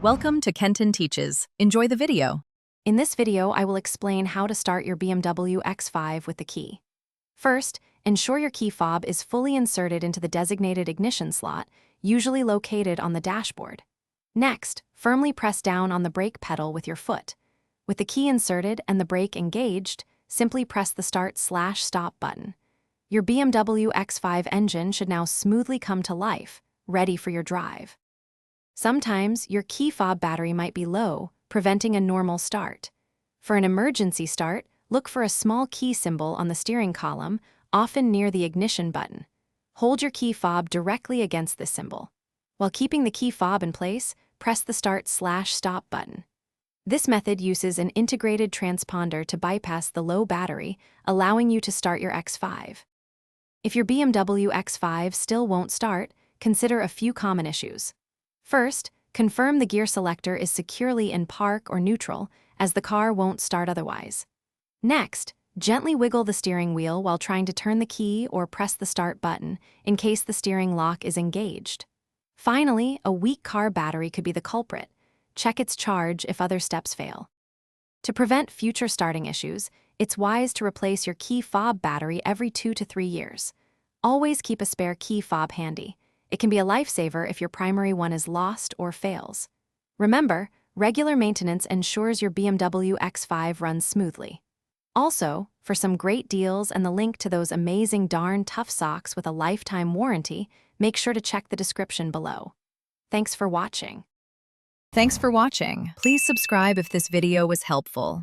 Welcome to Kenton Teaches. Enjoy the video. In this video, I will explain how to start your BMW X5 with the key. First, ensure your key fob is fully inserted into the designated ignition slot, usually located on the dashboard. Next, firmly press down on the brake pedal with your foot. With the key inserted and the brake engaged, simply press the Start/Stop button. Your BMW X5 engine should now smoothly come to life, ready for your drive. Sometimes your key fob battery might be low, preventing a normal start. For an emergency start, look for a small key symbol on the steering column, often near the ignition button. Hold your key fob directly against this symbol. While keeping the key fob in place, press the Start/Stop button. This method uses an integrated transponder to bypass the low battery, allowing you to start your X5. If your BMW X5 still won't start, consider a few common issues. First, confirm the gear selector is securely in park or neutral, as the car won't start otherwise. Next, gently wiggle the steering wheel while trying to turn the key or press the start button in case the steering lock is engaged. Finally, a weak car battery could be the culprit. Check its charge if other steps fail. To prevent future starting issues, it's wise to replace your key fob battery every 2 to 3 years. Always keep a spare key fob handy. It can be a lifesaver if your primary one is lost or fails. Remember, regular maintenance ensures your BMW X5 runs smoothly. Also, for some great deals and the link to those amazing darn tough socks with a lifetime warranty, make sure to check the description below. Thanks for watching. Thanks for watching. Please subscribe if this video was helpful.